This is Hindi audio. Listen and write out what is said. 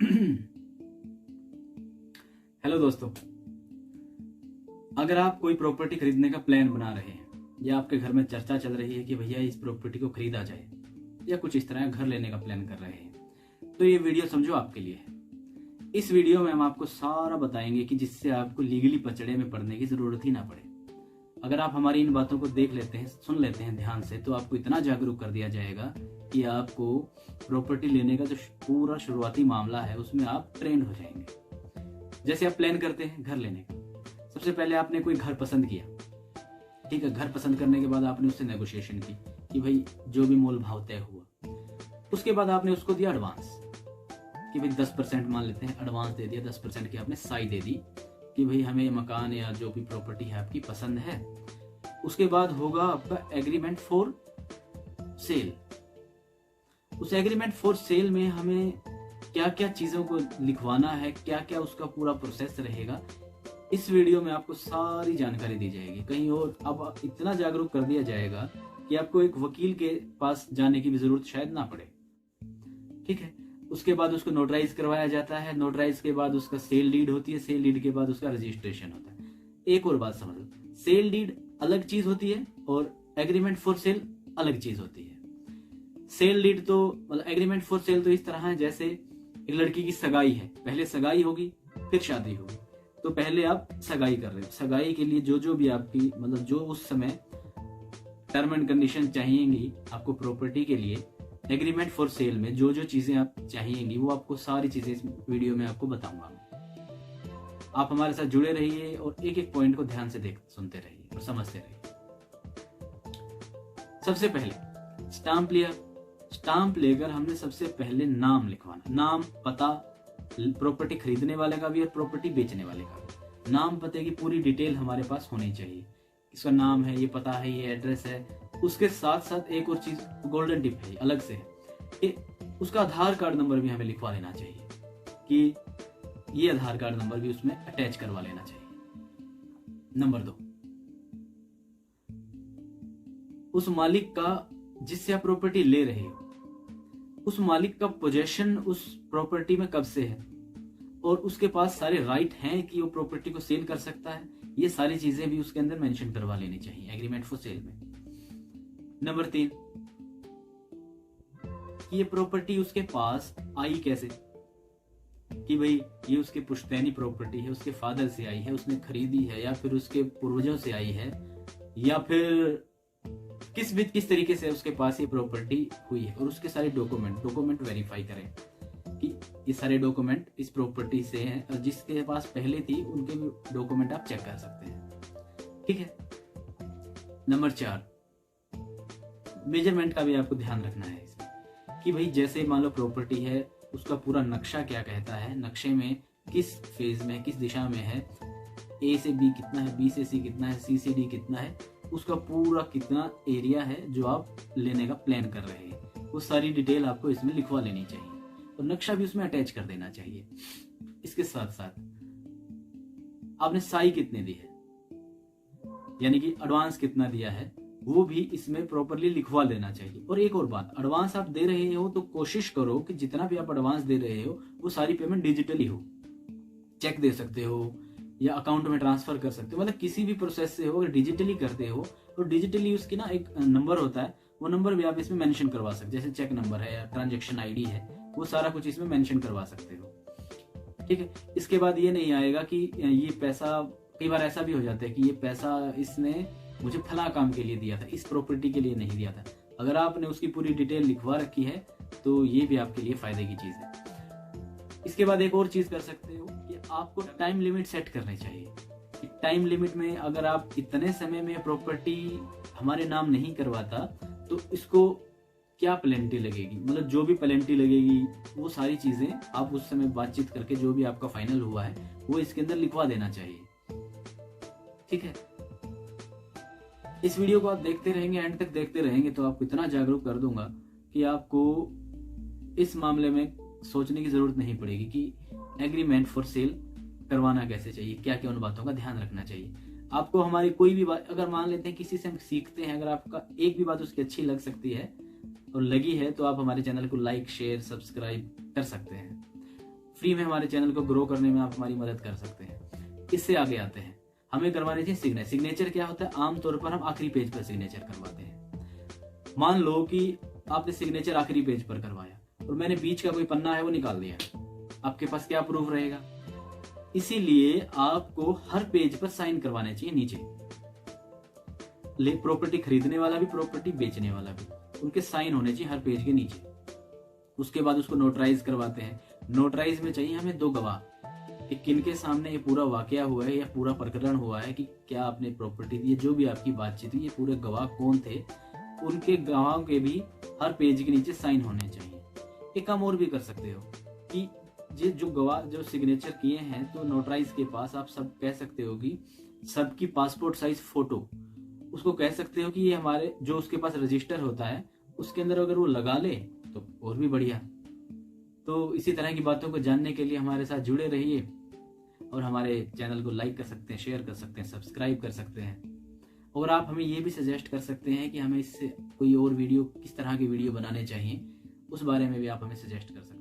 हेलो दोस्तों, अगर आप कोई प्रॉपर्टी खरीदने का प्लान बना रहे हैं या आपके घर में चर्चा चल रही है कि भैया इस प्रॉपर्टी को खरीदा जाए या कुछ इस तरह घर लेने का प्लान कर रहे हैं, तो ये वीडियो समझो आपके लिए है। इस वीडियो में हम आपको सारा बताएंगे कि जिससे आपको लीगली पचड़े में पड़ने की जरूरत ही ना पड़े। अगर आप हमारी इन बातों को देख लेते हैं, सुन लेते हैं ध्यान से, तो आपको इतना जागरूक कर दिया जाएगा कि आपको प्रॉपर्टी लेने का जो पूरा शुरुआती मामला है उसमें आप ट्रेंड हो जाएंगे। जैसे आप प्लान करते हैं घर लेने का, सबसे पहले आपने कोई घर पसंद किया, ठीक है। घर पसंद करने के बाद आपने उससे नेगोशिएशन की कि भाई जो भी मोल भाव तय हुआ, उसके बाद आपने उसको दिया एडवांस कि भाई 10% मान लेते हैं एडवांस दे दिया, 10% की आपने साई दे दी कि भाई हमें मकान या जो भी प्रॉपर्टी है आपकी पसंद है। उसके बाद होगा आपका एग्रीमेंट फॉर सेल। उस एग्रीमेंट फॉर सेल में हमें क्या क्या चीजों को लिखवाना है, क्या क्या उसका पूरा प्रोसेस रहेगा, इस वीडियो में आपको सारी जानकारी दी जाएगी। कहीं और अब इतना जागरूक कर दिया जाएगा कि आपको एक वकील के पास जाने की भी जरूरत शायद ना पड़े, ठीक है। उसके बाद उसको नोटराइज करवाया जाता है, नोटराइज के बाद उसका सेल डीड होती है, सेल डीड के बाद उसका रजिस्ट्रेशन होता है। एक और बात समझ लो, सेल डीड अलग चीज होती है और एग्रीमेंट फॉर सेल अलग चीज होती है। सेल डीड तो मतलब एग्रीमेंट फॉर सेल तो इस तरह है जैसे एक लड़की की सगाई है, पहले सगाई होगी फिर शादी होगी। तो पहले आप सगाई कर रहे हो, सगाई के लिए जो जो भी आपकी मतलब जो उस समय टर्म एंड कंडीशन चाहिएंगी आपको प्रॉपर्टी के लिए, एग्रीमेंट फॉर सेल में जो जो चीजें आप चाहिएंगी वो आपको सारी चीजें इस वीडियो में आपको बताऊंगा। आप हमारे साथ जुड़े रहिए और एक एक पॉइंट को ध्यान से सुनते रहिए और समझते रहिए। सबसे पहले स्टाम्प लिया, स्टाम्प लेकर हमने सबसे पहले नाम लिखवाना, नाम पता, प्रॉपर्टी खरीदने वाले का भी और प्रॉपर्टी बेचने वाले का भी। नाम पते की पूरी डिटेल हमारे पास होनी चाहिए, इसका नाम है, ये पता है, ये एड्रेस है। उसके साथ साथ एक और चीज गोल्डन टिप है अलग से कि उसका आधार कार्ड नंबर भी हमें लिखवा लेना चाहिए कि ये आधार कार्ड नंबर भी उसमें अटैच करवा लेना चाहिए। नंबर 2, उस मालिक का जिससे आप प्रॉपर्टी ले रहे हो, उस मालिक का पोजेशन उस प्रॉपर्टी में कब से है और उसके पास सारे राइट हैं कि वो प्रॉपर्टी को सेल कर सकता है, ये सारी चीजें भी उसके अंदर मेंशन करवा लेनी चाहिए एग्रीमेंट फॉर सेल में। नंबर 3, ये प्रॉपर्टी उसके पास आई कैसे, कि भाई ये उसके पुश्तैनी प्रॉपर्टी है, उसके फादर से आई है, उसने खरीदी है, या फिर उसके पूर्वजों से आई है, या फिर किस तरीके से उसके पास ये प्रॉपर्टी हुई है। और उसके सारे डॉक्यूमेंट वेरीफाई करें कि ये सारे डॉक्यूमेंट इस प्रॉपर्टी से हैं, और जिसके पास पहले थी उनके भी डॉक्यूमेंट आप चेक कर सकते हैं, ठीक है। नंबर 4, मेजरमेंट का भी आपको ध्यान रखना है इसमें कि भाई जैसे मान लो प्रॉपर्टी है, उसका पूरा नक्शा क्या कहता है, नक्शे में किस फेज में, किस दिशा में है, ए से बी कितना है, बी से सी कितना है, सी से डी कितना है, उसका पूरा कितना एरिया है जो आप लेने का प्लान कर रहे हैं, वो सारी डिटेल आपको इसमें लिखवा लेनी चाहिए और नक्शा भी उसमें अटैच कर देना चाहिए। इसके साथ साथ आपने साई कितने दी है, यानी कि एडवांस कितना दिया है, वो भी इसमें प्रॉपरली लिखवा लेना चाहिए। और एक और बात, एडवांस आप दे रहे हो तो कोशिश करो कि जितना भी आप एडवांस दे रहे हो वो सारी पेमेंट डिजिटली हो। चेक दे सकते हो या अकाउंट में ट्रांसफर कर सकते हो, मतलब किसी भी प्रोसेस से हो, अगर डिजिटली करते हो तो डिजिटली उसकी ना एक नंबर होता है, वो नंबर भी आप इसमें मेंशन करवा सकते हो, जैसे चेक नंबर है या ट्रांजैक्शन आईडी है, वो सारा कुछ इसमें मेंशन करवा सकते हो, ठीक है। इसके बाद ये नहीं आएगा कि ये पैसा, कई बार ऐसा भी हो जाता है कि ये पैसा इसने मुझे फला काम के लिए दिया था, इस प्रॉपर्टी के लिए नहीं दिया था। अगर आपने उसकी पूरी डिटेल लिखवा रखी है तो ये भी आपके लिए फायदे की चीज है। इसके बाद एक और चीज कर सकते हो कि आपको टाइम लिमिट सेट करनी चाहिए। टाइम लिमिट में अगर आप इतने समय में प्रॉपर्टी हमारे नाम नहीं करवाता तो इसको क्या पेनल्टी लगेगी, मतलब जो भी पेनल्टी लगेगी वो सारी चीजें आप उस समय बातचीत करके जो भी आपका फाइनल हुआ है वो इसके अंदर लिखवा देना चाहिए, ठीक है। इस वीडियो को आप देखते रहेंगे, एंड तक देखते रहेंगे तो आपको इतना जागरूक कर दूंगा कि आपको इस मामले में सोचने की जरूरत नहीं पड़ेगी कि एग्रीमेंट फॉर सेल करवाना कैसे चाहिए, क्या क्या उन बातों का ध्यान रखना चाहिए। आपको हमारी कोई भी बात, अगर मान लेते हैं किसी से हम सीखते हैं, अगर आपका एक भी बात उसकी अच्छी लग सकती है और लगी है तो आप हमारे चैनल को लाइक, शेयर, सब्सक्राइब कर सकते हैं। फ्री में हमारे चैनल को ग्रो करने में आप हमारी मदद कर सकते हैं। इससे आगे आते हैं, हमें करवानी थी सिग्नेचर। सिग्नेचर क्या होता है? आमतौर पर हम आखिरी पेज पर सिग्नेचर करवाते हैं। मान लो कि आपने सिग्नेचर आखिरी पेज पर करवाया और मैंने बीच का कोई पन्ना है वो निकाल दिया, आपके पास क्या प्रूफ रहेगा? इसीलिए आपको हर पेज पर साइन करवाने चाहिए नीचे। प्रॉपर्टी खरीदने वाला भी, प्रॉपर्टी बेचने वाला भी, उनके साइन होने चाहिए हर पेज के नीचे। उसके बाद उसको नोटराइज करवाते हैं। नोटराइज में चाहिए हमें 2 गवाह कि किनके सामने ये पूरा वाकया हुआ है या पूरा प्रकरण हुआ है कि क्या आपने प्रॉपर्टी दी, जो भी आपकी बातचीत हुई, ये पूरे गवाह कौन थे, उनके गवाहों के भी हर पेज के नीचे साइन होने चाहिए। एक काम और भी कर सकते हो कि ये जो गवाह जो सिग्नेचर किए हैं तो नोटराइज के पास आप सब कह सकते हो कि सबकी पासपोर्ट साइज फोटो, उसको कह सकते हो कि ये हमारे जो उसके पास रजिस्टर होता है उसके अंदर अगर वो लगा ले तो और भी बढ़िया। तो इसी तरह की बातों को जानने के लिए हमारे साथ जुड़े रहिए और हमारे चैनल को लाइक कर सकते हैं, शेयर कर सकते हैं, सब्सक्राइब कर सकते हैं। और आप हमें ये भी सजेस्ट कर सकते हैं कि हमें इससे कोई और वीडियो, किस तरह की वीडियो बनाने चाहिए, उस बारे में भी आप हमें सजेस्ट कर सकते हैं।